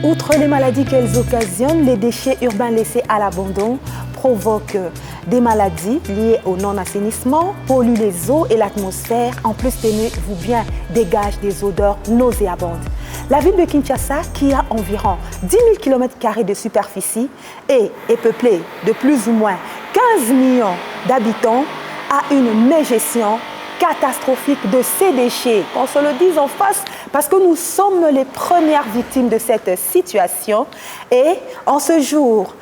Outre les maladies qu'elles occasionnent, les déchets urbains laissés à l'abandon provoquent des maladies liées au non-assainissement, polluent les eaux et l'atmosphère, en plus, tenez-vous bien, dégagent des odeurs nauséabondes. La ville de Kinshasa, qui a environ 10 000 km² de superficie et est peuplée de plus ou moins 15 millions d'habitants, a une mégestion catastrophique de ces déchets, qu'on se le dise en face, parce que nous sommes les premières victimes de cette situation. Et en ce jour,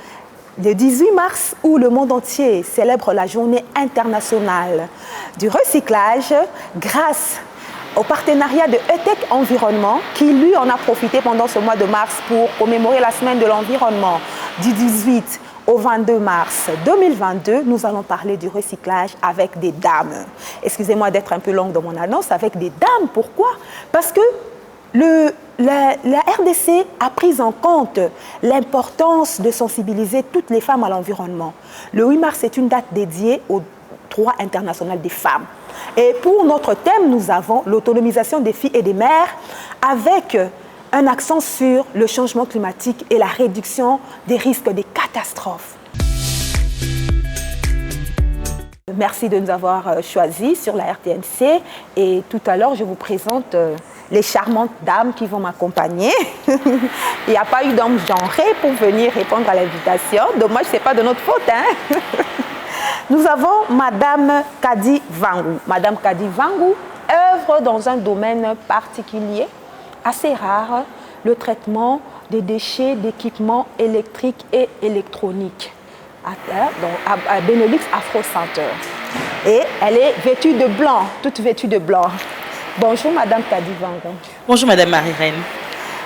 le 18 mars, où le monde entier célèbre la journée internationale du recyclage, grâce au partenariat de ETEC Environnement, qui lui en a profité pendant ce mois de mars pour commémorer la semaine de l'environnement du 18 au 22 mars 2022, nous allons parler du recyclage avec des dames. Excusez-moi d'être un peu longue dans mon annonce, avec des dames. Pourquoi? Parce que la RDC a pris en compte l'importance de sensibiliser toutes les femmes à l'environnement. Le 8 mars est une date dédiée au droit international des femmes. Et pour notre thème, nous avons l'autonomisation des filles et des mères avec un accent sur le changement climatique et la réduction des risques des catastrophes. Merci de nous avoir choisis sur la RTNC et tout à l'heure, je vous présente les charmantes dames qui vont m'accompagner. Il n'y a pas eu d'homme genré pour venir répondre à l'invitation. Dommage, ce n'est pas de notre faute, hein? Nous avons Madame Kadi Vangou. Madame Kadi Vangou œuvre dans un domaine particulier, assez rare, le traitement des déchets d'équipements électriques et électroniques à Benelux Afro Center. Et elle est vêtue de blanc, toute vêtue de blanc. Bonjour Madame Kadi Vangou. Bonjour Madame Marie-Reine.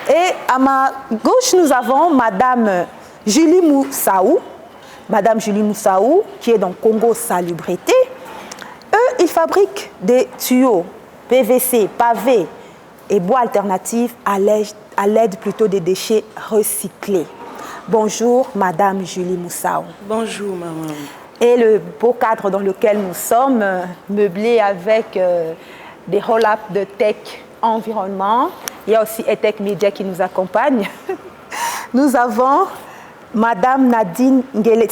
Et à ma gauche, nous avons Madame Julie Moussaou. Madame Julie Moussaou, qui est dans Congo Salubrité. Eux, ils fabriquent des tuyaux PVC, pavés et bois alternatifs à l'aide plutôt des déchets recyclés. Bonjour Madame Julie Moussaou. Bonjour maman. Et le beau cadre dans lequel nous sommes, meublé avec des roll-ups de tech environnement. Il y a aussi ETEC Media qui nous accompagne. Nous avons Madame Nadine Ngele.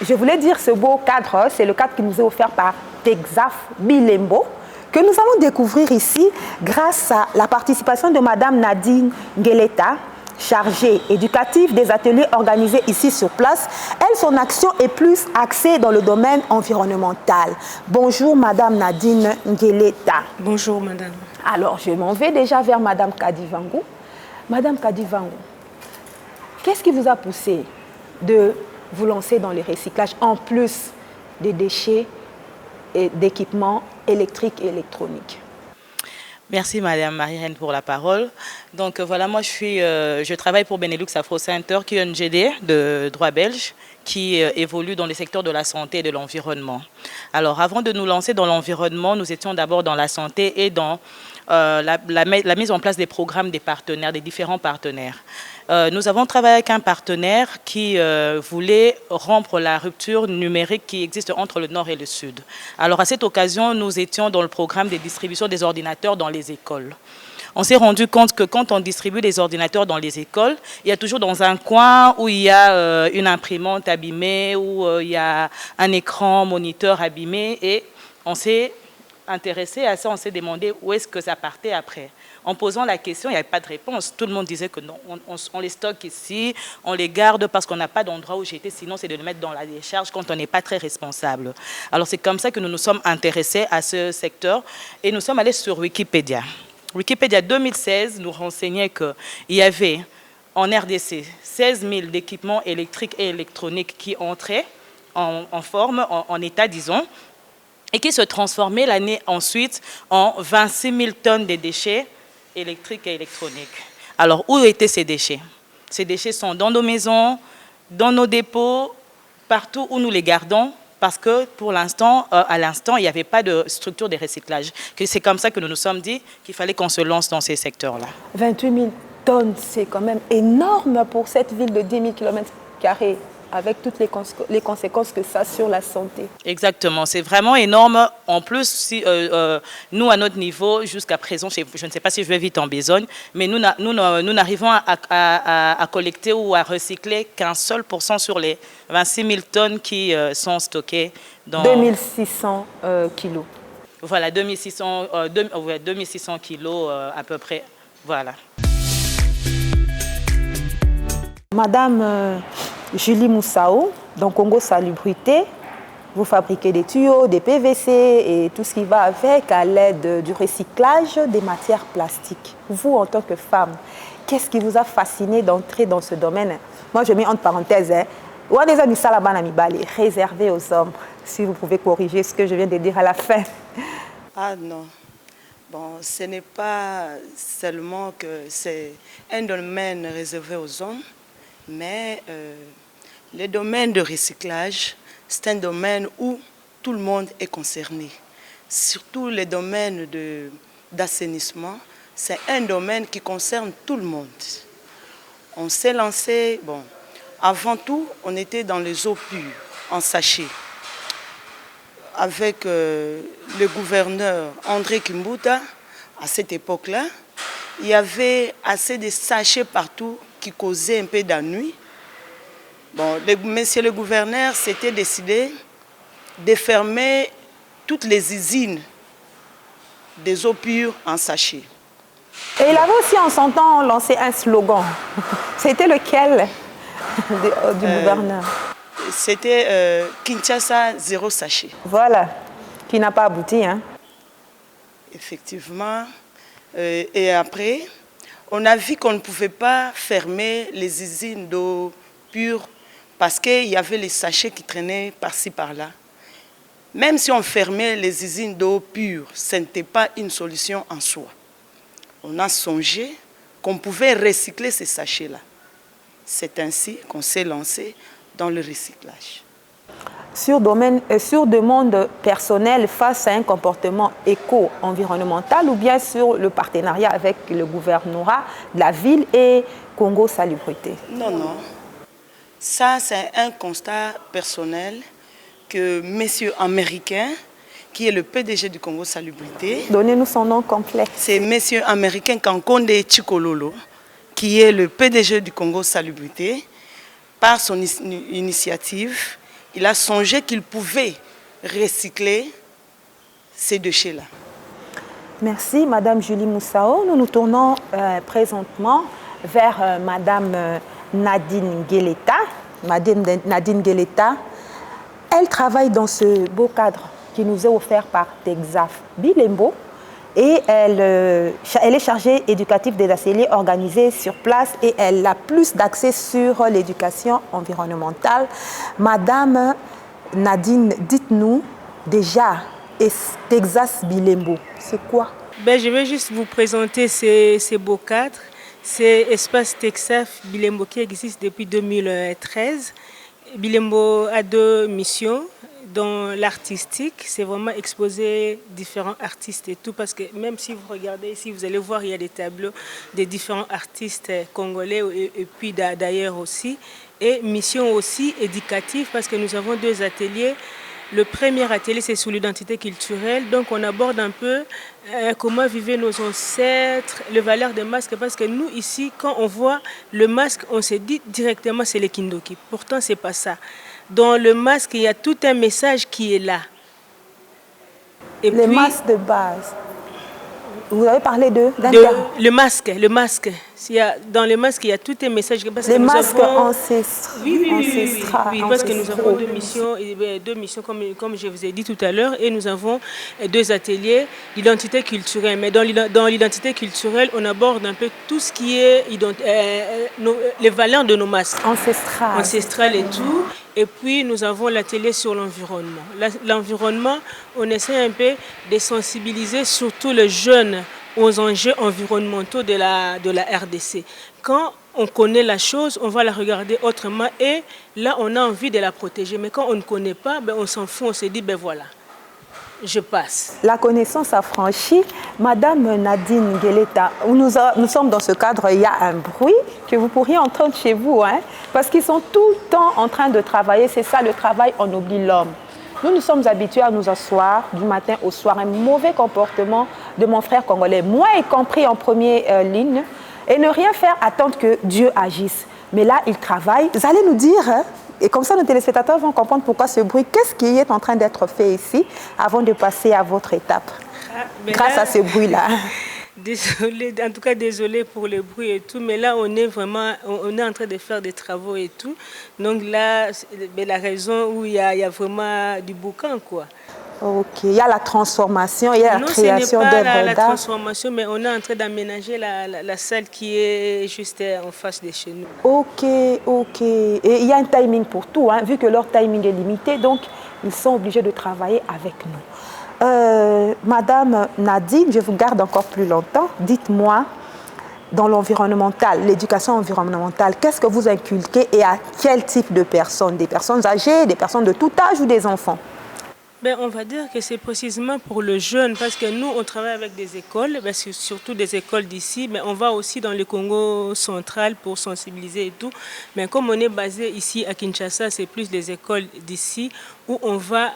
Je voulais dire ce beau cadre, c'est le cadre qui nous est offert par Texaf Bilembo, que nous allons découvrir ici grâce à la participation de Madame Nadine Ngeleta, chargée éducative des ateliers organisés ici sur place. Elle, son action est plus axée dans le domaine environnemental. Bonjour Madame Nadine Ngeleta. Bonjour Madame. Alors, je m'en vais déjà vers Madame Kadi Vangou. Madame Kadi Vangou, qu'est-ce qui vous a poussé de vous lancer dans le recyclage en plus des déchets et d'équipements électriques et électroniques? Merci Madame Marie-Reine pour la parole. Donc voilà, moi je travaille pour Benelux Afro Center, qui est une GD de droit belge qui évolue dans le secteur de la santé et de l'environnement. Alors avant de nous lancer dans l'environnement, nous étions d'abord dans la santé et dans la mise en place des programmes des partenaires, des différents partenaires. Nous avons travaillé avec un partenaire qui voulait rompre la rupture numérique qui existe entre le Nord et le Sud. Alors à cette occasion, nous étions dans le programme de distribution des ordinateurs dans les écoles. On s'est rendu compte que quand on distribue des ordinateurs dans les écoles, il y a toujours dans un coin où il y a une imprimante abîmée, où il y a un écran moniteur abîmé, et on s'est intéressé à ça, on s'est demandé où est-ce que ça partait après. En posant la question, il n'y avait pas de réponse. Tout le monde disait que non, on les stocke ici, on les garde parce qu'on n'a pas d'endroit où jeter, sinon c'est de les mettre dans la décharge quand on n'est pas très responsable. Alors c'est comme ça que nous nous sommes intéressés à ce secteur et nous sommes allés sur Wikipédia. Wikipédia 2016 nous renseignait qu'il y avait en RDC 16 000 d'équipements électriques et électroniques qui entraient en forme, en état, disons, et qui se transformaient l'année ensuite en 26 000 tonnes de déchets électriques et électroniques. Alors, où étaient ces déchets? Ces déchets sont dans nos maisons, dans nos dépôts, partout où nous les gardons, parce que pour l'instant, à l'instant, il n'y avait pas de structure de recyclage. C'est comme ça que nous nous sommes dit qu'il fallait qu'on se lance dans ces secteurs-là. 28 000 tonnes, c'est quand même énorme pour cette ville de 10 000 km². avec toutes les conséquences que ça a sur la santé. Exactement, c'est vraiment énorme. En plus, si, nous, à notre niveau, jusqu'à présent, je ne sais pas si je vais vite en besogne, mais nous n'arrivons à collecter ou à recycler qu'un seul % sur les 26 000 tonnes qui sont stockées dans... 2600 kilos. Voilà, 2600 kilos à peu près. Voilà. Madame Julie Moussao, dans Congo Salubrité, vous fabriquez des tuyaux, des PVC et tout ce qui va avec à l'aide du recyclage des matières plastiques. Vous, en tant que femme, qu'est-ce qui vous a fasciné d'entrer dans ce domaine? Moi, je mets entre parenthèses, réservé aux hommes. Si vous pouvez corriger ce que je viens de dire à la fin. Ah non. Bon, ce n'est pas seulement que c'est un domaine réservé aux hommes, mais le domaine de recyclage, c'est un domaine où tout le monde est concerné. Surtout les domaines d'assainissement, c'est un domaine qui concerne tout le monde. On s'est lancé, bon, avant tout, on était dans les eaux pures, en sachet. Avec le gouverneur André Kimbuta, à cette époque-là, il y avait assez de sachets partout qui causaient un peu d'ennui. Bon, monsieur le gouverneur s'était décidé de fermer toutes les usines des eaux pures en sachet. Et il avait aussi en son temps lancé un slogan. C'était lequel du gouverneur? C'était Kinshasa, zéro sachet. Voilà, qui n'a pas abouti. Hein? Effectivement. Et après, on a vu qu'on ne pouvait pas fermer les usines d'eau pure parce qu'il y avait les sachets qui traînaient par-ci, par-là. Même si on fermait les usines d'eau pure, ce n'était pas une solution en soi. On a songé qu'on pouvait recycler ces sachets-là. C'est ainsi qu'on s'est lancé dans le recyclage. Sur demande personnelle face à un comportement éco-environnemental ou bien sur le partenariat avec le gouvernorat de la ville et Congo Salubrité? Non, non. Ça, c'est un constat personnel que monsieur américain, qui est le PDG du Congo Salubrité... Donnez-nous son nom complet. C'est monsieur américain Kankonde Chikololo, qui est le PDG du Congo Salubrité. Par son initiative, il a songé qu'il pouvait recycler ces déchets-là. Merci, Madame Julie Moussao. Nous nous tournons présentement vers Madame Nadine Gueleta. Madame Nadine Gueleta, elle travaille dans ce beau cadre qui nous est offert par Texaf Bilembo. Et elle est chargée éducative des ateliers organisés sur place et elle a plus d'accès sur l'éducation environnementale. Madame Nadine, dites-nous déjà, Texaf Bilembo, c'est quoi? Je vais juste vous présenter ces beaux cadres. C'est Espace Texaf Bilembo qui existe depuis 2013. Bilembo a 2 missions. Dans l'artistique, c'est vraiment exposer différents artistes et tout, parce que même si vous regardez ici, vous allez voir, il y a des tableaux des différents artistes congolais et puis d'ailleurs aussi. Et mission aussi éducative, parce que nous avons 2 ateliers. Le premier atelier, c'est sur l'identité culturelle. Donc, on aborde un peu comment vivaient nos ancêtres, les valeurs des masques. Parce que nous, ici, quand on voit le masque, on se dit directement c'est les Kindoki. Pourtant, ce n'est pas ça. Dans le masque, il y a tout un message qui est là. Et les masques de base. Vous avez parlé le masque. Dans le masque, il y a tout un message. Parce les que masques ancestraux. Oui, parce que nous avons 2 missions comme je vous ai dit tout à l'heure, et nous avons 2 ateliers d'identité culturelle. Mais dans l'identité culturelle, on aborde un peu tout ce qui est les valeurs de nos masques. Ancestrales et tout. Et puis, nous avons l'atelier sur l'environnement. L'environnement, on essaie un peu de sensibiliser surtout les jeunes aux enjeux environnementaux de la RDC. Quand on connaît la chose, on va la regarder autrement et là, on a envie de la protéger. Mais quand on ne connaît pas, on s'en fout, on se dit, voilà. je passe. La connaissance affranchie. Madame Nadine Gueleta, nous sommes dans ce cadre, il y a un bruit que vous pourriez entendre chez vous, hein, parce qu'ils sont tout le temps en train de travailler. C'est ça, le travail, on oublie l'homme. Nous sommes habitués à nous asseoir du matin au soir. Un mauvais comportement de mon frère congolais, moi y compris en première ligne, et ne rien faire, attendre que Dieu agisse. Mais là, il travaille. Vous allez nous dire, hein, et comme ça nos téléspectateurs vont comprendre pourquoi ce bruit. Qu'est-ce qui est en train d'être fait ici avant de passer à votre étape, grâce à ce bruit-là? Désolée, en tout cas désolée pour le bruit et tout, mais là on est en train de faire des travaux et tout. Donc là, la raison où il y a vraiment du boucan, quoi. Ok, il y a la transformation, il y a la création d'œuvres d'art. Non, ce n'est pas la transformation, mais on est en train d'aménager la salle qui est juste en face de chez nous. Ok, ok. Et il y a un timing pour tout, hein, vu que leur timing est limité, donc ils sont obligés de travailler avec nous. Madame Nadine, je vous garde encore plus longtemps. Dites-moi, dans l'environnemental, l'éducation environnementale, qu'est-ce que vous inculquez et à quel type de personnes? Des personnes âgées, des personnes de tout âge ou des enfants? Ben, on va dire que c'est précisément pour le jeune, parce que nous, on travaille avec des écoles, ben, surtout des écoles d'ici, mais on va aussi dans le Congo central pour sensibiliser et tout. Mais comme on est basé ici à Kinshasa, c'est plus les écoles d'ici où on va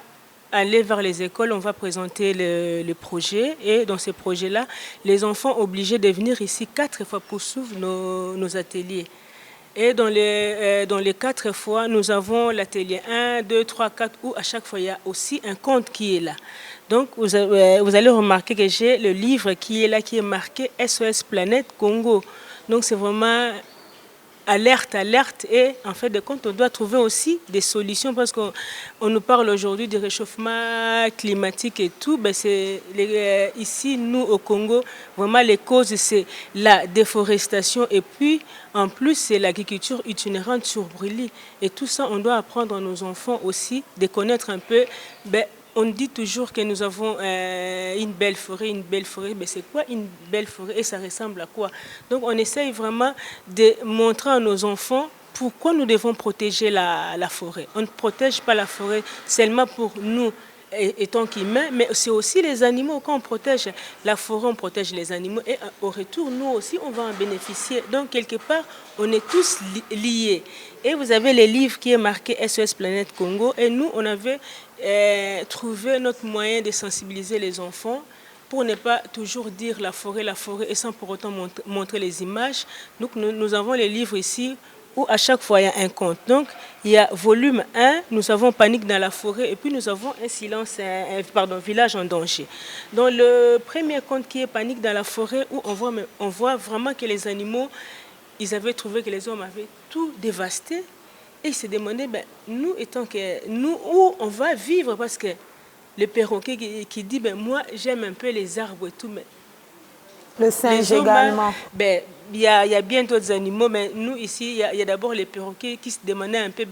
aller vers les écoles, on va présenter le projet, et dans ces projets-là, les enfants sont obligés de venir ici 4 fois pour suivre nos ateliers. Et dans les 4 fois, nous avons l'atelier 1, 2, 3, 4, où à chaque fois, il y a aussi un conte qui est là. Donc, vous allez remarquer que j'ai le livre qui est là, qui est marqué SOS Planète Congo. Donc, c'est vraiment alerte, alerte. Et en fait de compte, on doit trouver aussi des solutions parce qu'on nous parle aujourd'hui du réchauffement climatique et tout. Ben ici, nous, au Congo, vraiment les causes, c'est la déforestation et puis, en plus, c'est l'agriculture itinérante sur brûlis. Et tout ça, on doit apprendre à nos enfants aussi de connaître un peu. On dit toujours que nous avons une belle forêt, mais c'est quoi une belle forêt et ça ressemble à quoi? Donc on essaye vraiment de montrer à nos enfants pourquoi nous devons protéger la forêt. On ne protège pas la forêt seulement pour nous étant qu'humains, mais c'est aussi les animaux. Quand on protège la forêt, on protège les animaux et au retour, nous aussi, on va en bénéficier. Donc quelque part, on est tous liés. Et vous avez les livres qui est marqué SOS Planète Congo et nous, on avait trouvé notre moyen de sensibiliser les enfants pour ne pas toujours dire la forêt et sans pour autant montrer les images. Donc nous avons les livres ici où à chaque fois il y a un conte. Donc il y a volume 1, nous avons Panique dans la forêt et puis nous avons Village en danger. Dans le premier conte qui est Panique dans la forêt où on voit vraiment que les animaux, ils avaient trouvé que les hommes avaient tout dévasté. Et ils se demandaient, nous, où on va vivre? Parce que le perroquet qui dit, moi, j'aime un peu les arbres et tout, mais le singe également. Il y a bien d'autres animaux, mais nous, ici, il y a d'abord les perroquets qui se demandaient un peu,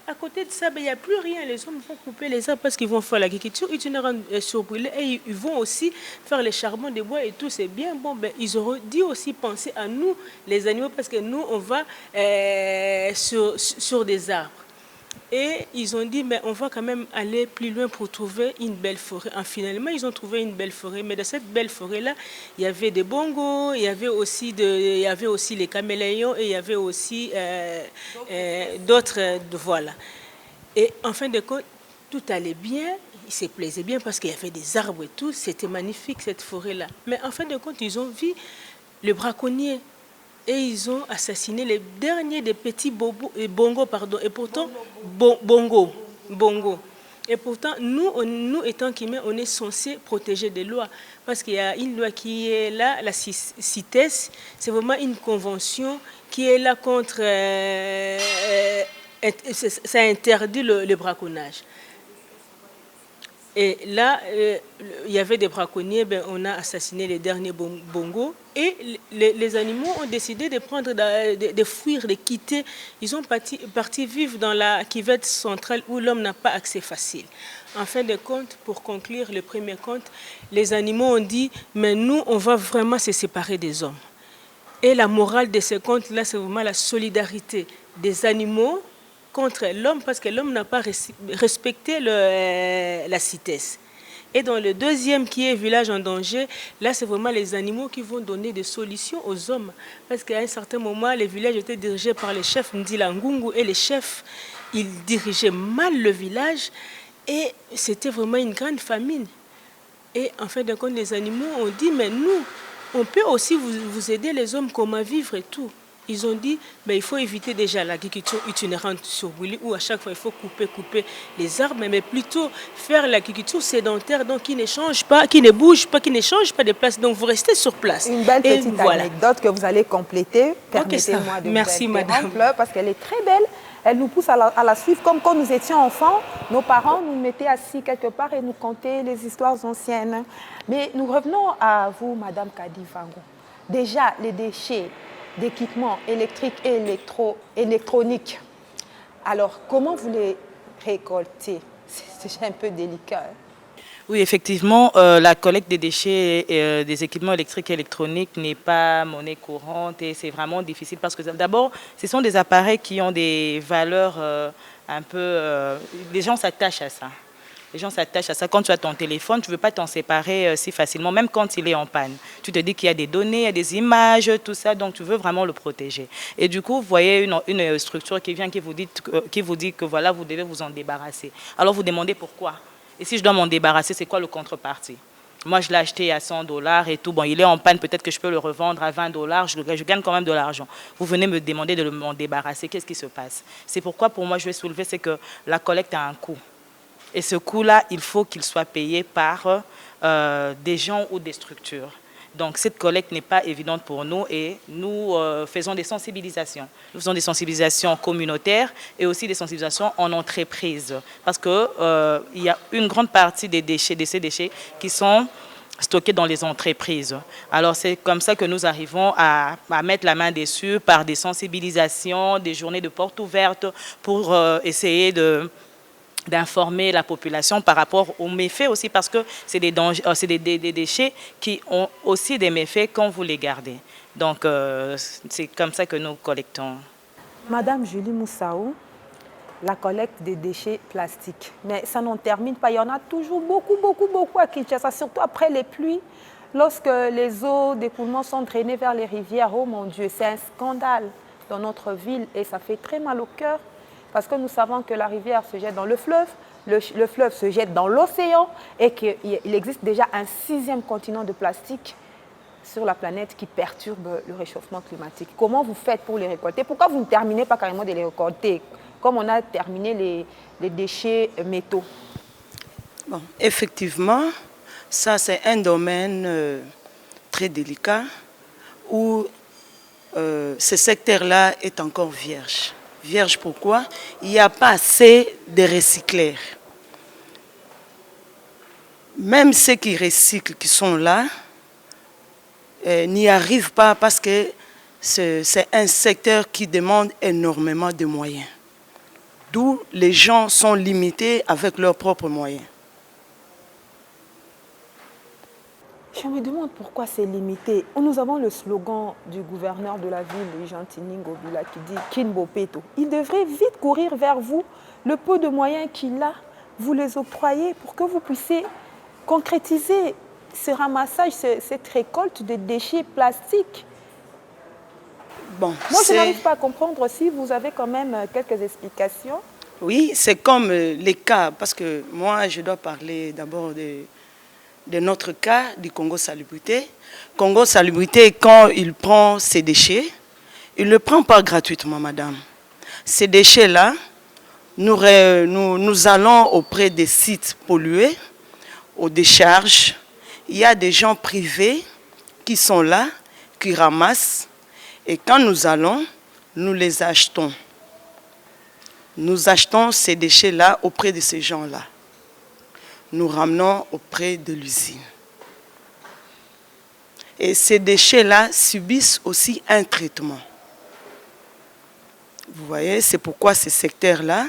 à côté de ça, il n'y a plus rien. Les hommes vont couper les arbres parce qu'ils vont faire l'agriculture itinérante sur brûlé et ils vont aussi faire les charbons de bois et tout. C'est bien bon. Ils auraient dû aussi penser à nous, les animaux, parce que nous, on va sur des arbres. Et ils ont dit, mais on va quand même aller plus loin pour trouver une belle forêt. Finalement, ils ont trouvé une belle forêt. Mais dans cette belle forêt-là, il y avait des bongos, il y avait aussi les caméléons et il y avait aussi d'autres. Voilà. Et en fin de compte, tout allait bien. Ils se plaisaient bien parce qu'il y avait des arbres et tout. C'était magnifique, cette forêt-là. Mais en fin de compte, ils ont vu le braconnier. Et ils ont assassiné les derniers des petits bongos, pardon. Et pourtant, bongo. Et pourtant, nous étant qu'humains, on est censé protéger des lois. Parce qu'il y a une loi qui est là, la CITES, c'est vraiment une convention qui est là contre... ça interdit le braconnage. Et là, il y avait des braconniers, on a assassiné les derniers bongos. Et les animaux ont décidé de prendre, de fuir, de quitter. Ils sont partis vivre dans la cuvette centrale où l'homme n'a pas accès facile. En fin de compte, pour conclure le premier conte, les animaux ont dit, mais nous, on va vraiment se séparer des hommes. Et la morale de ce conte-là, c'est vraiment la solidarité des animaux contre l'homme, parce que l'homme n'a pas respecté la CITES. Et dans le deuxième qui est village en danger, là c'est vraiment les animaux qui vont donner des solutions aux hommes. Parce qu'à un certain moment, les villages étaient dirigés par les chefs Ndila Ngungu et les chefs, ils dirigeaient mal le village et c'était vraiment une grande famine. Et en fin de compte, les animaux ont dit, mais nous, on peut aussi vous aider les hommes comment vivre et tout. Ils ont dit, mais il faut éviter déjà l'agriculture itinérante sur Willy, où à chaque fois il faut couper les arbres, mais plutôt faire l'agriculture sédentaire, donc qui ne change pas, qui ne bouge pas, qui ne change pas de place. Donc vous restez sur place. Une belle petite anecdote que vous allez compléter. Permettez-moi de Merci, vous madame. Parce qu'elle est très belle. Elle nous pousse à la suivre. Comme quand nous étions enfants, nos parents nous mettaient assis quelque part et nous contaient les histoires anciennes. Mais nous revenons à vous, Madame Kadi Vango. Déjà, les déchets d'équipements électriques et électroniques. Alors, comment vous les récoltez? C'est un peu délicat. Oui, effectivement, la collecte des déchets et des équipements électriques et électroniques n'est pas monnaie courante et c'est vraiment difficile parce que d'abord, ce sont des appareils qui ont des valeurs un peu... les gens s'attachent à ça. Les gens s'attachent à ça. Quand tu as ton téléphone, tu ne veux pas t'en séparer si facilement, même quand il est en panne. Tu te dis qu'il y a des données, il y a des images, tout ça, donc tu veux vraiment le protéger. Et du coup, vous voyez une structure qui vient, qui vous dit que voilà, vous devez vous en débarrasser. Alors vous demandez pourquoi. Et si je dois m'en débarrasser, c'est quoi le contrepartie? Moi, je l'ai acheté à 100 $ et tout. Bon, il est en panne, peut-être que je peux le revendre à 20 $. Je gagne quand même de l'argent. Vous venez me demander de m'en débarrasser. Qu'est-ce qui se passe? C'est pourquoi, pour moi, je vais soulever, c'est que la collecte a un coût. Et ce coût-là, il faut qu'il soit payé par des gens ou des structures. Donc, cette collecte n'est pas évidente pour nous et nous faisons des sensibilisations. Nous faisons des sensibilisations communautaires et aussi des sensibilisations en entreprise. Parce qu'il y a une grande partie des déchets, de ces déchets qui sont stockés dans les entreprises. Alors, c'est comme ça que nous arrivons à mettre la main dessus par des sensibilisations, des journées de portes ouvertes pour essayer d'informer la population par rapport aux méfaits aussi, parce que c'est des déchets qui ont aussi des méfaits quand vous les gardez. Donc, c'est comme ça que nous collectons. Madame Julie Moussaou, la collecte des déchets plastiques. Mais ça n'en termine pas. Il y en a toujours beaucoup à Kinshasa, surtout après les pluies. Lorsque les eaux d'écoulement sont drainées vers les rivières, oh mon Dieu, c'est un scandale dans notre ville et ça fait très mal au cœur. Parce que nous savons que la rivière se jette dans le fleuve se jette dans l'océan et qu'il existe déjà un 6e continent de plastique sur la planète qui perturbe le réchauffement climatique. Comment vous faites pour les récolter? Pourquoi vous ne terminez pas carrément de les récolter, comme on a terminé les déchets métaux? Bon, effectivement, ça c'est un domaine très délicat où ce secteur-là est encore vierge. Vierge, pourquoi? Il n'y a pas assez de recycleurs. Même ceux qui recyclent, qui sont là, n'y arrivent pas parce que c'est un secteur qui demande énormément de moyens. D'où les gens sont limités avec leurs propres moyens. Je me demande pourquoi c'est limité. Nous avons le slogan du gouverneur de la ville, Jean Tini Ngobila, qui dit « Kinbo Peto ». Il devrait vite courir vers vous. Le peu de moyens qu'il a, vous les octroyez pour que vous puissiez concrétiser ce ramassage, cette récolte de déchets plastiques. Bon, moi, je n'arrive pas à comprendre si vous avez quand même quelques explications. Oui, c'est comme les cas, parce que moi, je dois parler d'abord de notre cas du Congo Salubrité. Congo Salubrité, quand il prend ses déchets, il ne le prend pas gratuitement, madame. Ces déchets-là, nous allons auprès des sites pollués, aux décharges. Il y a des gens privés qui sont là, qui ramassent. Et quand nous allons, nous les achetons. Nous achetons ces déchets-là auprès de ces gens-là. Nous ramenons auprès de l'usine. Et ces déchets-là subissent aussi un traitement. Vous voyez, c'est pourquoi ces secteurs-là,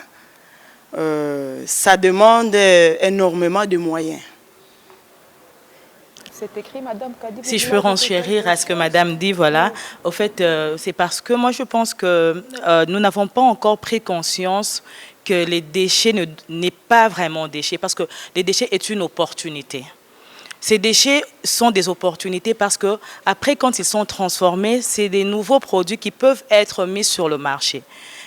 ça demande énormément de moyens. c'est écrit, Madame Kadi. Si je peux renchérir à ce que Madame dit, voilà. Au fait, c'est parce que moi, je pense que nous n'avons pas encore pris conscience que les déchets n'est pas vraiment déchets, parce que les déchets est une opportunité. Ces déchets sont des opportunités parce que après, quand ils sont transformés, c'est des nouveaux produits qui peuvent être mis sur le marché.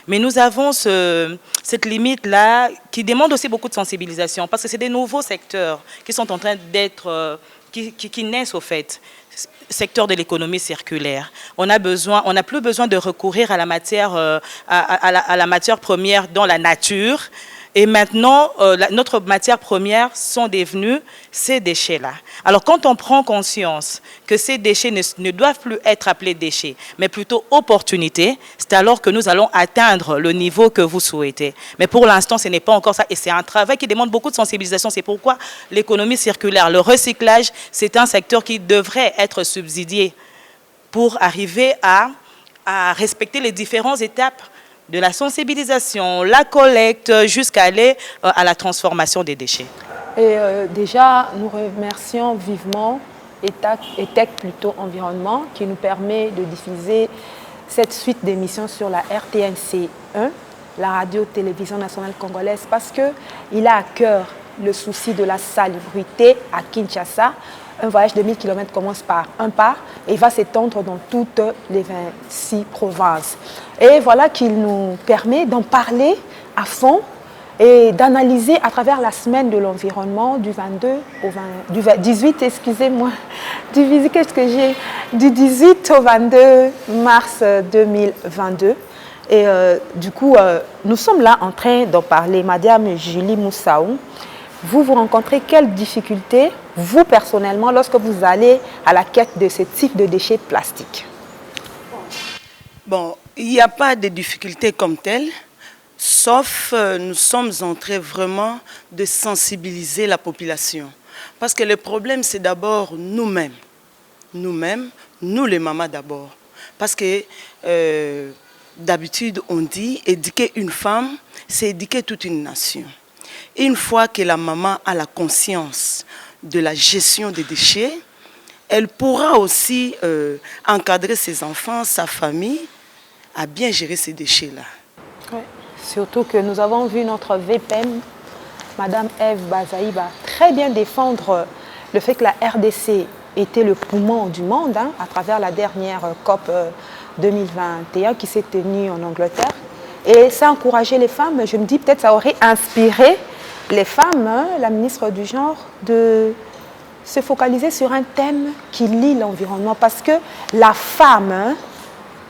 Mais nous avons cette limite-là qui demande aussi beaucoup de sensibilisation parce que c'est des nouveaux secteurs qui sont en train d'être, qui naissent au fait. Secteur de l'économie circulaire. On n'a plus besoin de recourir à la matière, à la matière première dans la nature. Et maintenant, notre matière première sont devenus ces déchets-là. Alors, quand on prend conscience que ces déchets ne doivent plus être appelés déchets, mais plutôt opportunités, c'est alors que nous allons atteindre le niveau que vous souhaitez. Mais pour l'instant, ce n'est pas encore ça. Et c'est un travail qui demande beaucoup de sensibilisation. C'est pourquoi l'économie circulaire, le recyclage, c'est un secteur qui devrait être subsidié pour arriver à respecter les différentes étapes de la sensibilisation, la collecte, jusqu'à aller à la transformation des déchets. Et déjà, nous remercions vivement ETEC plutôt Environnement qui nous permet de diffuser cette suite d'émissions sur la RTNC1, la radio-télévision nationale congolaise, parce qu'il a à cœur le souci de la salubrité à Kinshasa. Un voyage de 1000 km commence par un pas et va s'étendre dans toutes les 26 provinces. Et voilà qu'il nous permet d'en parler à fond et d'analyser à travers la semaine de l'environnement du 22 au 18, excusez-moi, du 18 au 22 mars 2022. Et du coup, nous sommes là en train d'en parler. Madame Julie Moussaou, vous rencontrez quelles difficultés, vous personnellement, lorsque vous allez à la quête de ce type de déchets plastiques? Bon, il n'y a pas de difficultés comme telles, sauf nous sommes en train vraiment de sensibiliser la population. Parce que le problème, c'est d'abord nous-mêmes. Nous-mêmes, nous les mamans d'abord. Parce que d'habitude, on dit, éduquer une femme, c'est éduquer toute une nation. Une fois que la maman a la conscience de la gestion des déchets, elle pourra aussi encadrer ses enfants, sa famille, à bien gérer ces déchets-là. Oui. Surtout que nous avons vu notre VPM, Madame Eve Bazaïba, très bien défendre le fait que la RDC était le poumon du monde à travers la dernière COP 2021 qui s'est tenue en Angleterre. Et ça a encouragé les femmes. Je me dis peut-être ça aurait inspiré les femmes, la ministre du Genre, de se focaliser sur un thème qui lie l'environnement. Parce que la femme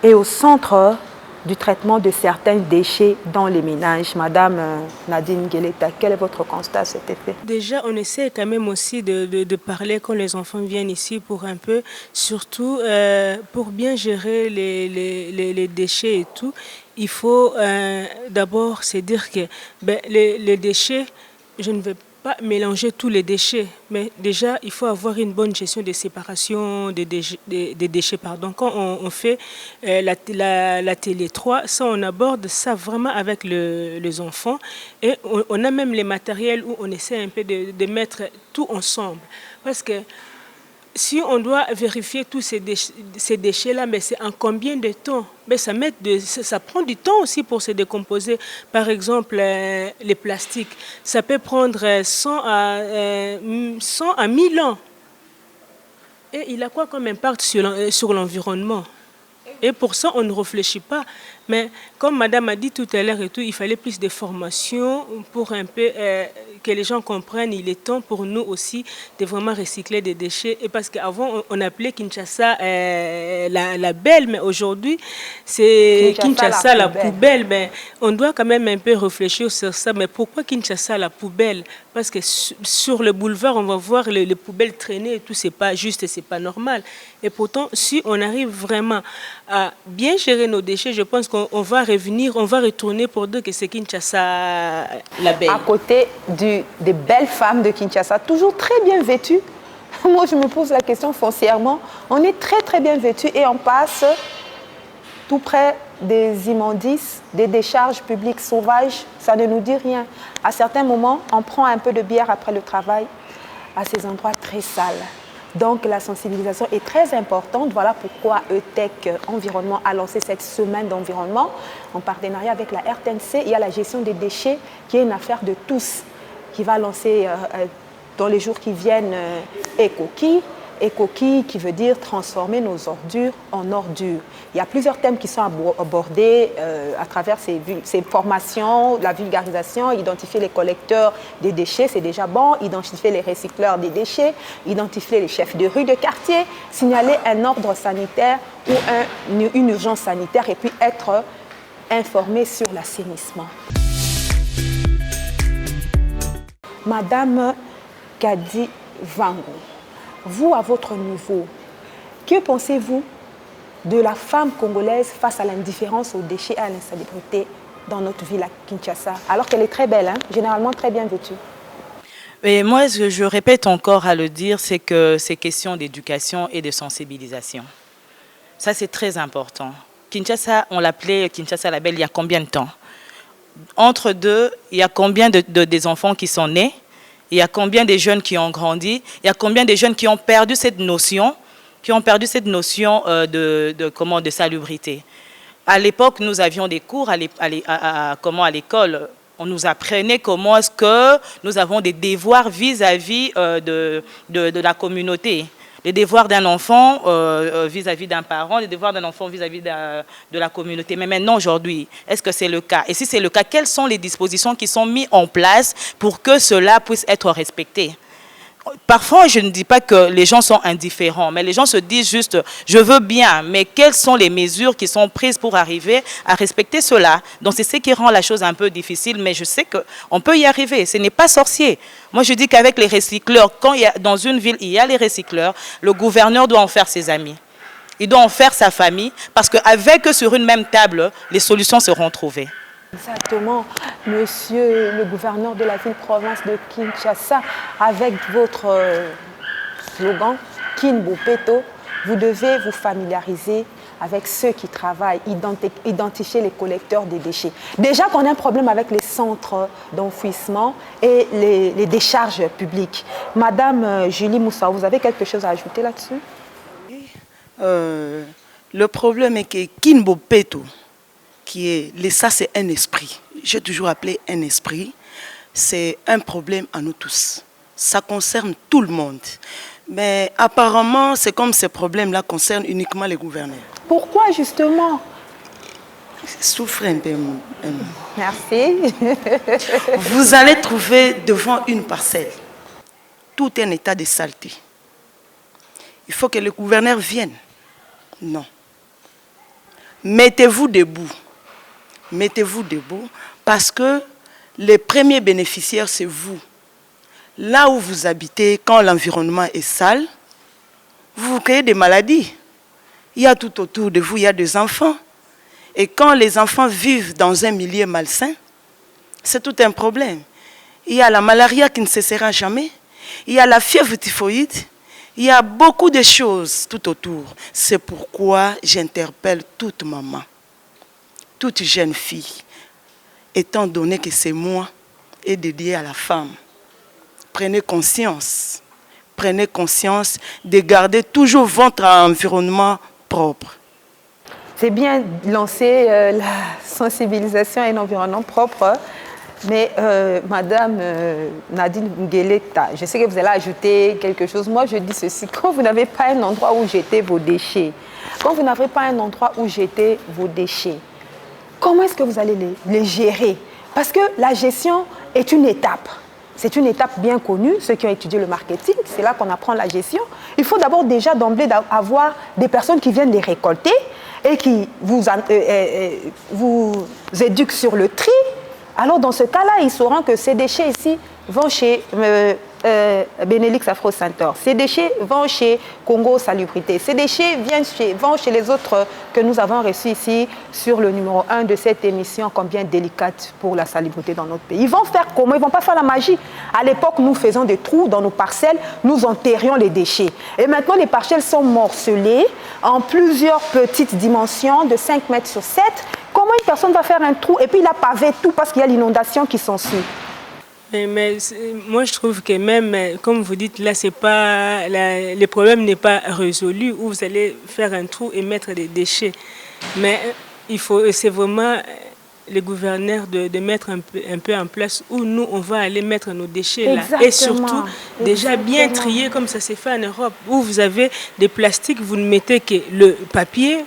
est au centre du traitement de certains déchets dans les ménages. Madame Nadine Gueleta, quel est votre constat à cet effet? Déjà, on essaie quand même aussi de parler quand les enfants viennent ici pour un peu, surtout pour bien gérer les déchets et tout. Il faut d'abord se dire que les déchets, je ne vais pas mélanger tous les déchets, mais déjà, il faut avoir une bonne gestion de séparation des déchets. Pardon. Quand on fait la télé 3, ça, on aborde ça vraiment avec les enfants. Et on a même les matériels où on essaie un peu de mettre tout ensemble. Parce que si on doit vérifier tous ces déchets-là, mais c'est en combien de temps? Mais ça prend du temps aussi pour se décomposer. Par exemple, les plastiques, ça peut prendre 100 à 1000 ans. Et il a quoi comme impact sur l'environnement? Et pour ça, on ne réfléchit pas. Mais comme Madame a dit tout à l'heure et tout, il fallait plus de formation pour un peu que les gens comprennent. Il est temps pour nous aussi de vraiment recycler des déchets. Et parce qu'avant, on appelait Kinshasa la belle, mais aujourd'hui, c'est Kinshasa la poubelle. Mais on doit quand même un peu réfléchir sur ça. Mais pourquoi Kinshasa la poubelle? Parce que sur le boulevard, on va voir les poubelles traîner et tout. C'est pas juste, c'est pas normal. Et pourtant, si on arrive vraiment à bien gérer nos déchets, je pense qu'on va revenir, on va retourner pour dire que c'est Kinshasa la belle. À côté des belles femmes de Kinshasa, toujours très bien vêtues. Moi, je me pose la question foncièrement. On est très, très bien vêtus et on passe tout près des immondices, des décharges publiques sauvages. Ça ne nous dit rien. À certains moments, on prend un peu de bière après le travail à ces endroits très sales. Donc la sensibilisation est très importante. Voilà pourquoi ETEC Environnement a lancé cette semaine d'environnement en partenariat avec la RTNC. Il y a la gestion des déchets qui est une affaire de tous, qui va lancer dans les jours qui viennent Ecoki. Ecoki qui veut dire transformer nos ordures en ordures. Il y a plusieurs thèmes qui sont abordés à travers ces formations, la vulgarisation, identifier les collecteurs des déchets, c'est déjà bon, identifier les recycleurs des déchets, identifier les chefs de rue, de quartier, signaler un ordre sanitaire ou une urgence sanitaire et puis être informé sur l'assainissement. Madame Kadi Vango, vous, à votre niveau, que pensez-vous de la femme congolaise face à l'indifférence aux déchets et à l'insalubrité dans notre ville à Kinshasa, alors qu'elle est très belle, hein, généralement très bien vêtue? Et moi, ce que je répète encore à le dire, c'est que c'est question d'éducation et de sensibilisation. Ça, c'est très important. Kinshasa, on l'appelait Kinshasa la Belle il y a combien de temps? Entre deux, il y a combien des enfants qui sont nés? Il y a combien de jeunes qui ont grandi? Il y a combien de jeunes qui ont perdu cette notion, de salubrité? À l'époque, nous avions des cours à l'école. On nous apprenait comment est-ce que nous avons des devoirs vis-à-vis de la communauté. Les devoirs d'un enfant vis-à-vis d'un parent, les devoirs d'un enfant vis-à-vis de la communauté. Mais maintenant, aujourd'hui, est-ce que c'est le cas? Et si c'est le cas, quelles sont les dispositions qui sont mises en place pour que cela puisse être respecté? Parfois, je ne dis pas que les gens sont indifférents, mais les gens se disent juste « je veux bien », mais quelles sont les mesures qui sont prises pour arriver à respecter cela? Donc c'est ce qui rend la chose un peu difficile, mais je sais qu'on peut y arriver, ce n'est pas sorcier. Moi je dis qu'avec les recycleurs, dans une ville il y a les recycleurs, le gouverneur doit en faire ses amis, il doit en faire sa famille, parce qu'avec eux sur une même table, les solutions seront trouvées. Exactement, monsieur le gouverneur de la ville-province de Kinshasa, avec votre slogan « Kinbopeto », vous devez vous familiariser avec ceux qui travaillent, identifier les collecteurs des déchets. Déjà qu'on a un problème avec les centres d'enfouissement et les décharges publiques. Madame Julie Moussa, vous avez quelque chose à ajouter là-dessus? Le problème est que Kinbopeto, ça c'est un esprit, j'ai toujours appelé un esprit, c'est un problème à nous tous. Ça concerne tout le monde. Mais apparemment, c'est comme ces problèmes-là concernent uniquement les gouverneurs. Pourquoi justement? Souffrez un peu. Merci. Vous allez trouver devant une parcelle tout un état de saleté. Il faut que le gouverneur vienne. Non. Mettez-vous debout. Mettez-vous debout parce que les premiers bénéficiaires, c'est vous. Là où vous habitez, quand l'environnement est sale, vous créez des maladies. Il y a tout autour de vous, il y a des enfants. Et quand les enfants vivent dans un milieu malsain, c'est tout un problème. Il y a la malaria qui ne cessera jamais. Il y a la fièvre typhoïde. Il y a beaucoup de choses tout autour. C'est pourquoi j'interpelle toute maman, toute jeune fille, étant donné que c'est moi et dédié à la femme. Prenez conscience de garder toujours votre environnement propre. C'est bien lancer la sensibilisation à un environnement propre, mais Madame Nadine Ngueleta, je sais que vous allez ajouter quelque chose. Moi, je dis ceci, quand vous n'avez pas un endroit où jeter vos déchets, comment est-ce que vous allez les gérer? Parce que la gestion est une étape. C'est une étape bien connue. Ceux qui ont étudié le marketing, c'est là qu'on apprend la gestion. Il faut d'abord déjà d'emblée avoir des personnes qui viennent les récolter et qui vous éduquent sur le tri. Alors dans ce cas-là, ils sauront que ces déchets ici vont chez Benelux Afro Center. Ces déchets vont chez Congo Salubrité. Ces déchets vont chez les autres que nous avons reçus ici sur le numéro 1 de cette émission combien délicate pour la salubrité dans notre pays. Ils vont faire comment? Ils ne vont pas faire la magie. À l'époque, nous faisions des trous dans nos parcelles, nous enterrions les déchets. Et maintenant, les parcelles sont morcelées en plusieurs petites dimensions de 5 mètres sur 7. Comment une personne va faire un trou et puis il a pavé tout parce qu'il y a l'inondation qui s'ensuit? Mais moi, je trouve que même, comme vous dites, là, c'est pas, le problème n'est pas résolu où vous allez faire un trou et mettre des déchets. Mais c'est vraiment les gouverneurs de mettre un peu en place où nous, on va aller mettre nos déchets là. Et surtout, déjà bien trier comme ça s'est fait en Europe, où vous avez des plastiques, vous ne mettez que le papier,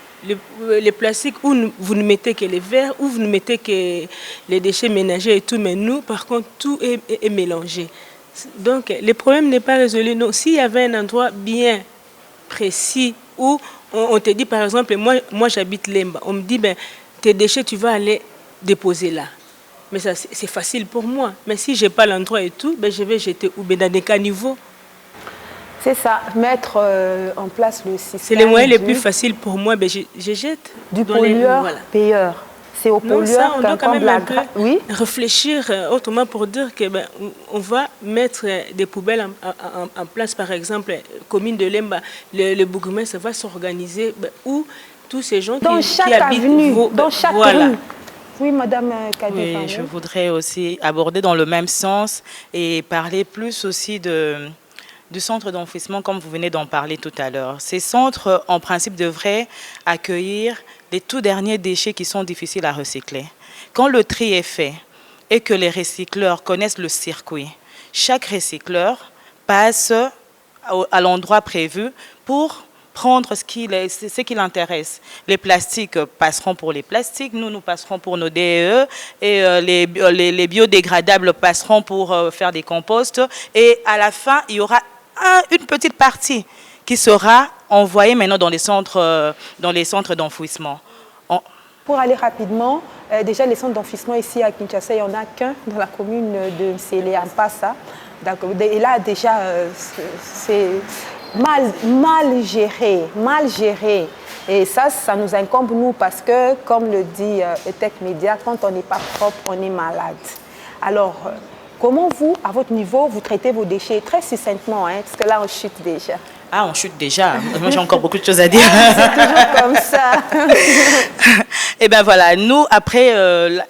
les plastiques, où vous ne mettez que les verres, où vous ne mettez que les déchets ménagers et tout, mais nous, par contre, tout est mélangé. Donc, le problème n'est pas résolu. Non, s'il y avait un endroit bien précis où on te dit, par exemple, moi j'habite Lemba, on me dit, ben, tes déchets, tu vas aller déposer là. Mais ça, c'est facile pour moi. Mais si je n'ai pas l'endroit et tout, ben, je vais jeter ou dans des caniveaux. C'est ça, mettre en place le système. C'est le moyen le plus facile pour moi, ben, je jette. Du pollueur-payeur. C'est au pollueur on doit quand même un peu oui? réfléchir autrement pour dire que ben, on va mettre des poubelles en place, par exemple, commune de Lemba, le bourgmestre va s'organiser ben, où tous ces gens qui habitent dans chaque rue. Oui, Madame Kadé. Oui, je voudrais aussi aborder dans le même sens et parler plus aussi du centre d'enfouissement, comme vous venez d'en parler tout à l'heure. Ces centres, en principe, devraient accueillir les tout derniers déchets qui sont difficiles à recycler. Quand le tri est fait et que les recycleurs connaissent le circuit, chaque recycleur passe à l'endroit prévu pour prendre ce qui l'intéresse. Les plastiques passeront pour les plastiques, nous passerons pour nos DEE et les biodégradables passeront pour faire des composts. Et à la fin, il y aura une petite partie qui sera envoyée maintenant dans les centres d'enfouissement. Pour aller rapidement, déjà les centres d'enfouissement ici à Kinshasa, il n'y en a qu'un dans la commune de Msele, Ampassa. Et là déjà, c'est mal géré. Et ça nous incombe nous parce que, comme le dit Tech Média, quand on n'est pas propre, on est malade. Alors, comment vous, à votre niveau, vous traitez vos déchets? Très succinctement, hein, parce que là, on chute déjà. Ah, on chute déjà. Moi, j'ai encore beaucoup de choses à dire. C'est toujours comme ça. Et bien voilà, nous, après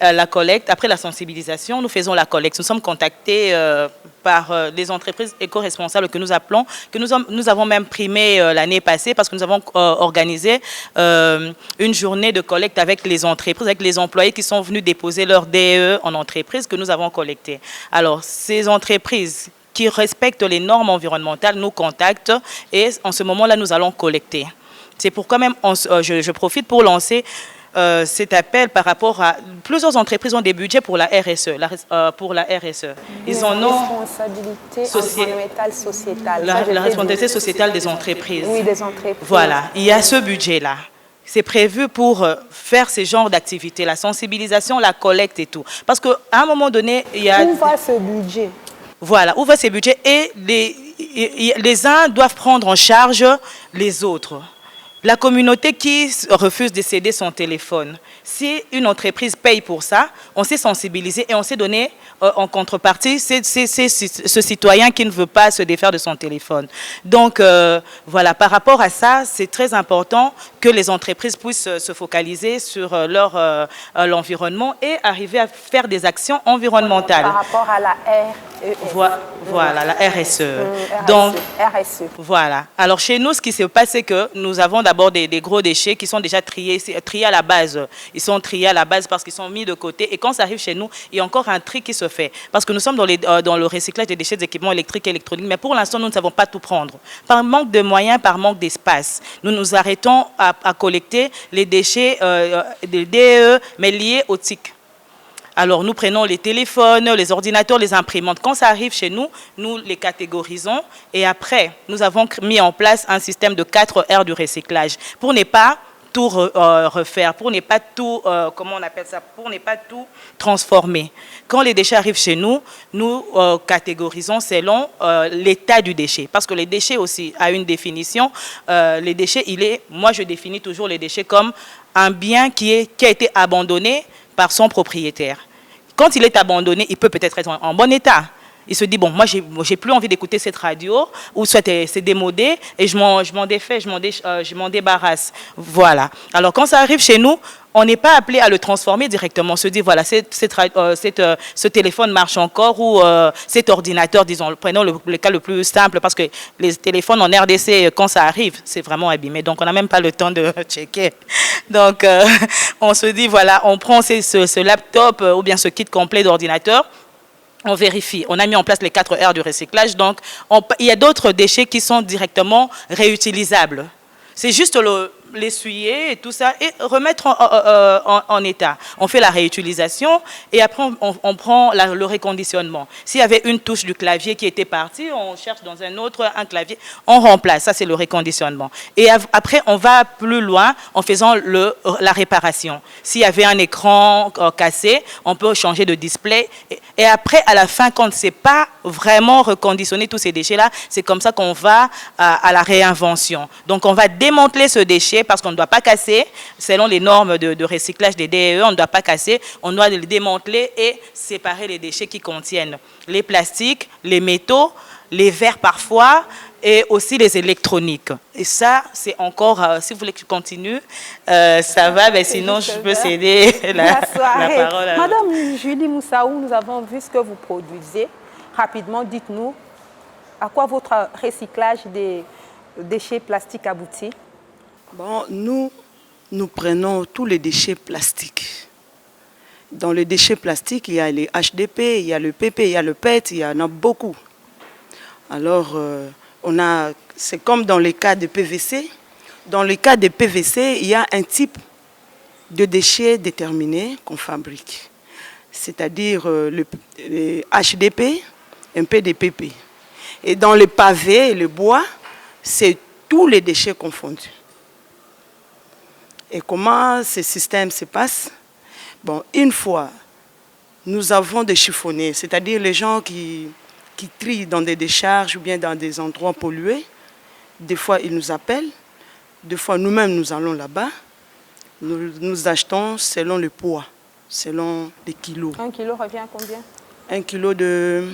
la collecte, après la sensibilisation, nous faisons la collecte. Nous sommes contactés par les entreprises éco-responsables que nous appelons, que nous avons même primé l'année passée parce que nous avons organisé une journée de collecte avec les entreprises, avec les employés qui sont venus déposer leur DE en entreprise que nous avons collecté. Alors, ces entreprises qui respectent les normes environnementales nous contactent et en ce moment-là, nous allons collecter. C'est pourquoi même je profite pour lancer cet appel par rapport à plusieurs entreprises ont des budgets pour la RSE. Ils en ont responsabilité environnementale sociétale. La responsabilité sociétale des entreprises. Oui, des entreprises. Voilà, il y a ce budget-là. C'est prévu pour faire ces genres d'activités, la sensibilisation, la collecte et tout. Parce qu'à un moment donné, il y a... Où va ce budget? Voilà, où va ces budgets? Et les uns doivent prendre en charge les autres. La communauté qui refuse de céder son téléphone, si une entreprise paye pour ça, on s'est sensibilisé et on s'est donné en contrepartie c'est ce citoyen qui ne veut pas se défaire de son téléphone. Donc voilà, par rapport à ça, c'est très important que les entreprises puissent se focaliser sur l'environnement et arriver à faire des actions environnementales. Par rapport à la RSE. Voilà, la RSE. Donc, RSE. Voilà. Alors chez nous, ce qui se passe, c'est que nous avons d'abord des gros déchets qui sont déjà triés à la base. Ils sont triés à la base parce qu'ils sont mis de côté. Et quand ça arrive chez nous, il y a encore un tri qui se fait. Parce que nous sommes dans le recyclage des déchets d'équipements électriques et électroniques. Mais pour l'instant, nous ne savons pas tout prendre. Par manque de moyens, par manque d'espace. Nous nous arrêtons à collecter les déchets des DE, mais liés aux TIC. Alors, nous prenons les téléphones, les ordinateurs, les imprimantes. Quand ça arrive chez nous, nous les catégorisons. Et après, nous avons mis en place un système de 4 R du recyclage pour ne pas tout refaire, pour ne pas tout, comment on appelle ça, pour ne pas tout transformer. Quand les déchets arrivent chez nous, nous catégorisons selon l'état du déchet. Parce que les déchets aussi a une définition. Les déchets, moi je définis toujours les déchets comme un bien qui a été abandonné par son propriétaire. Quand il est abandonné, il peut peut-être être en bon état. Il se dit, bon, moi, j'ai plus envie d'écouter cette radio, ou soit c'est démodé, et je m'en défais, je m'en débarrasse. Voilà. Alors, quand ça arrive chez nous, on n'est pas appelé à le transformer directement. On se dit, voilà, ce téléphone marche encore, ou cet ordinateur, disons, prenons le cas le plus simple, parce que les téléphones en RDC, quand ça arrive, c'est vraiment abîmé. Donc, on n'a même pas le temps de checker. Donc, on se dit, voilà, on prend ce laptop ou bien ce kit complet d'ordinateur, on vérifie. On a mis en place les 4 R du recyclage. Donc, il y a d'autres déchets qui sont directement réutilisables. C'est juste l'essuyer et tout ça et remettre en état. On fait la réutilisation et après on prend le reconditionnement. S'il y avait une touche du clavier qui était partie, on cherche dans un clavier, on remplace. Ça, c'est le reconditionnement. Et après, on va plus loin en faisant la réparation. S'il y avait un écran cassé, on peut changer de display. Et après, à la fin, quand on ne sait pas vraiment reconditionner tous ces déchets-là, c'est comme ça qu'on va à la réinvention. Donc, on va démanteler ce déchet parce qu'on ne doit pas casser, selon les normes de recyclage des DEE, on ne doit pas casser, on doit le démanteler et séparer les déchets qui contiennent les plastiques, les métaux, les verres parfois, et aussi les électroniques. Et ça, c'est encore, si vous voulez que je continue, ça va, mais sinon je peux céder la parole. Madame Julie Moussaou, nous avons vu ce que vous produisez. Rapidement, dites-nous à quoi votre recyclage des déchets plastiques aboutit? Bon, nous prenons tous les déchets plastiques. Dans les déchets plastiques, il y a les HDP, il y a le PP, il y a le PET, il y en a beaucoup. Alors, c'est comme dans les cas de PVC. Dans le cas de PVC, il y a un type de déchets déterminés qu'on fabrique. C'est-à-dire les HDP, un peu de PP. Et dans le pavé et le bois, c'est tous les déchets confondus. Et comment ce système se passe? Bon, une fois, nous avons des chiffonniers, c'est-à-dire les gens qui trient dans des décharges ou bien dans des endroits pollués. Des fois, ils nous appellent. Des fois, nous-mêmes, nous allons là-bas. Nous achetons selon le poids, selon les kilos. 1 kilo revient à combien? 1 kilo de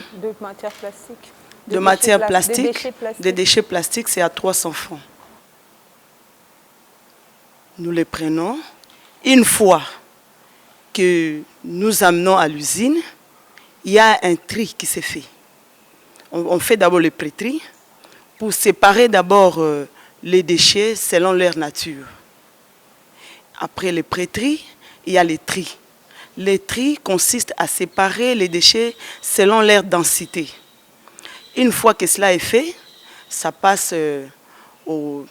matière plastique. De matière plastique, des déchets plastiques, c'est à 300 francs. Nous les prenons. Une fois que nous amenons à l'usine, il y a un tri qui se fait. On fait d'abord le pré-tri pour séparer d'abord les déchets selon leur nature. Après le pré-tri, il y a les tri. Les tri consistent à séparer les déchets selon leur densité. Une fois que cela est fait, ça passe au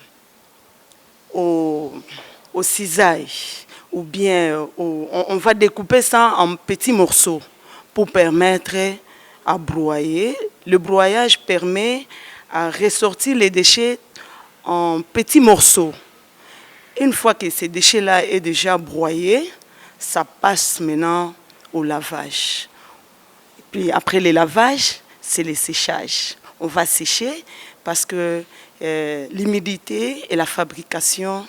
cisaille, ou bien on va découper ça en petits morceaux pour permettre à broyer. Le broyage permet à ressortir les déchets en petits morceaux. Une fois que ces déchets-là est déjà broyé, ça passe maintenant au lavage. Et puis après le lavage, c'est le séchage. On va sécher parce que l'humidité et la fabrication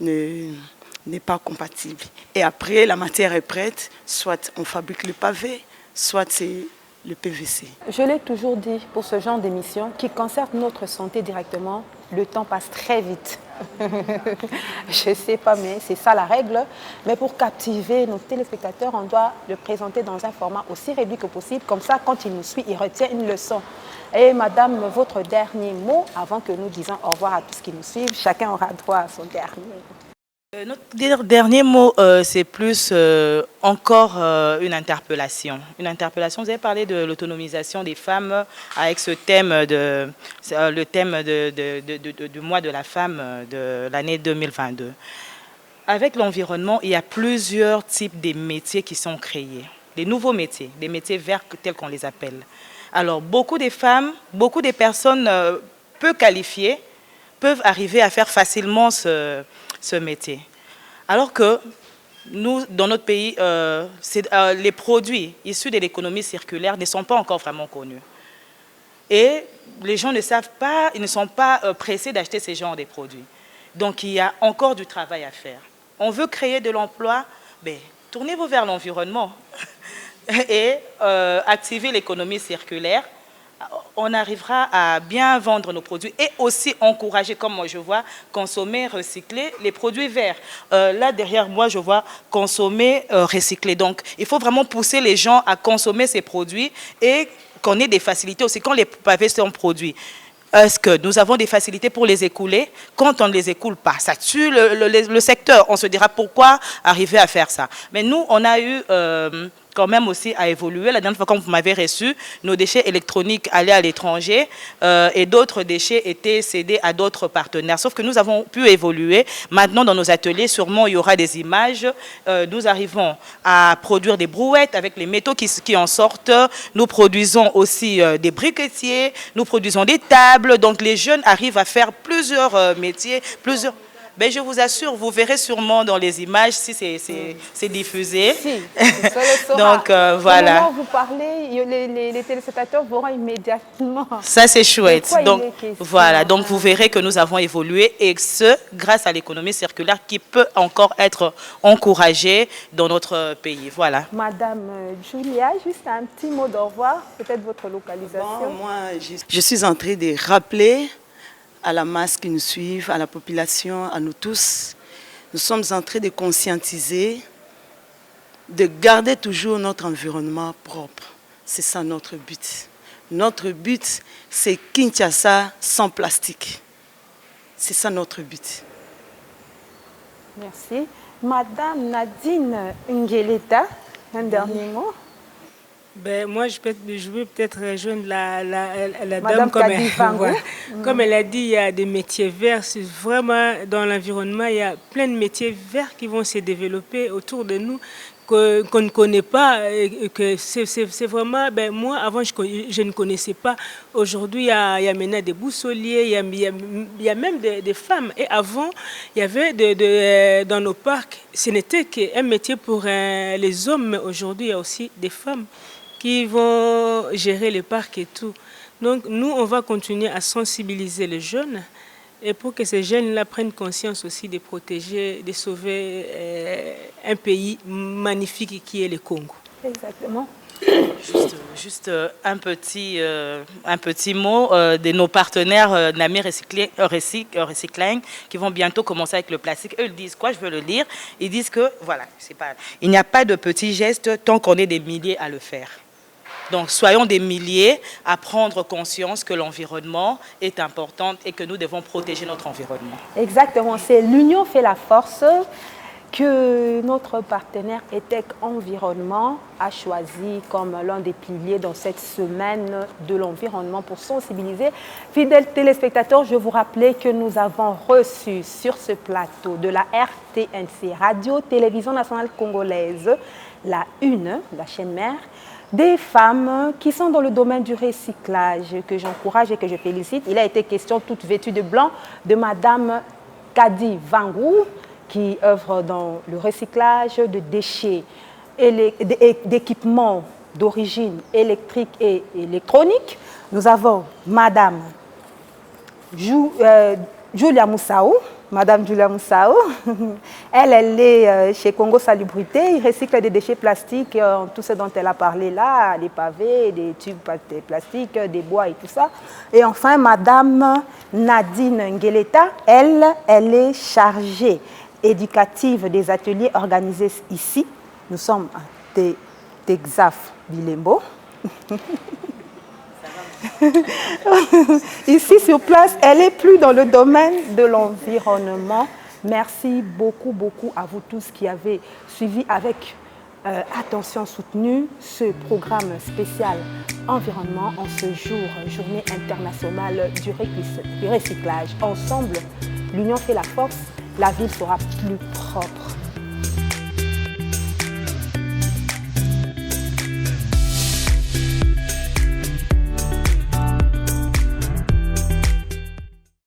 n'est pas compatible. Et après, la matière est prête, soit on fabrique le pavé, soit c'est le PVC. Je l'ai toujours dit, pour ce genre d'émission qui concerne notre santé directement, le temps passe très vite. Je ne sais pas, mais c'est ça la règle. Mais pour captiver nos téléspectateurs, on doit le présenter dans un format aussi réduit que possible. Comme ça, quand il nous suit, il retient une leçon. Et madame, votre dernier mot, avant que nous disions au revoir à tous qui nous suivent, chacun aura droit à son dernier. Notre dernier mot, c'est plus encore une interpellation. Une interpellation, vous avez parlé de l'autonomisation des femmes avec ce thème, le thème du mois de la femme de l'année 2022. Avec l'environnement, il y a plusieurs types de métiers qui sont créés. Des nouveaux métiers, des métiers verts tels qu'on les appelle. Alors, beaucoup de femmes, beaucoup de personnes peu qualifiées peuvent arriver à faire facilement ce métier. Alors que nous, dans notre pays, les produits issus de l'économie circulaire ne sont pas encore vraiment connus. Et les gens ne savent pas, ils ne sont pas pressés d'acheter ce genre de produits. Donc, il y a encore du travail à faire. On veut créer de l'emploi, ben, tournez-vous vers l'environnement et activer l'économie circulaire on arrivera à bien vendre nos produits et aussi encourager, comme moi je vois, consommer, recycler les produits verts. Là, derrière moi, je vois consommer, recycler. Donc, il faut vraiment pousser les gens à consommer ces produits et qu'on ait des facilités aussi quand les pavés sont produits. Est-ce que nous avons des facilités pour les écouler? Quand on ne les écoule pas, ça tue le secteur. On se dira pourquoi arriver à faire ça. Mais nous, on a eu quand même aussi à évoluer. La dernière fois, quand vous m'avez reçu, nos déchets électroniques allaient à l'étranger et d'autres déchets étaient cédés à d'autres partenaires. Sauf que nous avons pu évoluer. Maintenant, dans nos ateliers, sûrement, il y aura des images. Nous arrivons à produire des brouettes avec les métaux qui en sortent. Nous produisons aussi des briquetiers. Nous produisons des tables. Donc, les jeunes arrivent à faire plusieurs métiers, plusieurs... Ben, je vous assure, vous verrez sûrement dans les images si c'est diffusé. Si, le donc, voilà. Au moment où vous parlez, les téléspectateurs verront immédiatement. Ça, c'est chouette. Donc, voilà. Donc, Ah. vous verrez que nous avons évolué et ce, grâce à l'économie circulaire qui peut encore être encouragée dans notre pays. Voilà. Madame Julia, juste un petit mot d'au revoir, peut-être votre localisation. Bon, moi, je suis en train de rappeler à la masse qui nous suivent, à la population, à nous tous. Nous sommes en train de conscientiser, de garder toujours notre environnement propre. C'est ça notre but. Notre but, c'est Kinshasa sans plastique. C'est ça notre but. Merci. Madame Nadine Ngeleta, un dernier mot. Ben, moi, je veux peut-être rejoindre la Madame dame. Comme elle, Vango. comme elle a dit, il y a des métiers verts. Vraiment, dans l'environnement, il y a plein de métiers verts qui vont se développer autour de nous qu'on ne connaît pas. Et que c'est vraiment, ben, moi, avant, je ne connaissais pas. Aujourd'hui, il y a maintenant des boussoliers, il y a même des femmes. Et avant, il y avait dans nos parcs, ce n'était qu'un métier pour les hommes, mais aujourd'hui, il y a aussi des femmes qui vont gérer les parcs et tout. Donc, nous, on va continuer à sensibiliser les jeunes et pour que ces jeunes-là prennent conscience aussi de protéger, de sauver un pays magnifique qui est le Congo. Exactement. Juste un petit mot de nos partenaires Nami Recycling qui vont bientôt commencer avec le plastique. Eux, ils disent quoi? Je veux le lire. Ils disent que, voilà, il n'y a pas de petits gestes tant qu'on est des milliers à le faire. Donc, soyons des milliers à prendre conscience que l'environnement est important et que nous devons protéger notre environnement. Exactement, c'est l'union fait la force que notre partenaire ETEC Environnement a choisi comme l'un des piliers dans cette semaine de l'environnement pour sensibiliser. Fidèles téléspectateurs, je vous rappelais que nous avons reçu sur ce plateau de la RTNC, Radio-Télévision Nationale Congolaise, la Une, la chaîne mère, des femmes qui sont dans le domaine du recyclage, que j'encourage et que je félicite. Il a été question, toute vêtue de blanc, de Madame Kadi Vangou, qui œuvre dans le recyclage de déchets et d'équipements d'origine électrique et électronique. Nous avons Madame Julia Moussao. Madame Julia Moussao, elle est chez Congo Salubrité, il recycle des déchets plastiques, tout ce dont elle a parlé là, des pavés, des tubes plastiques, des bois et tout ça. Et enfin, Madame Nadine Ngeleta, elle est chargée éducative des ateliers organisés ici. Nous sommes à Texaf Bilembo. Ici sur place, elle est plus dans le domaine de l'environnement. Merci beaucoup à vous tous qui avez suivi avec attention soutenue ce programme spécial environnement en ce jour, journée internationale du recyclage. Ensemble, l'union fait la force, la ville sera plus propre.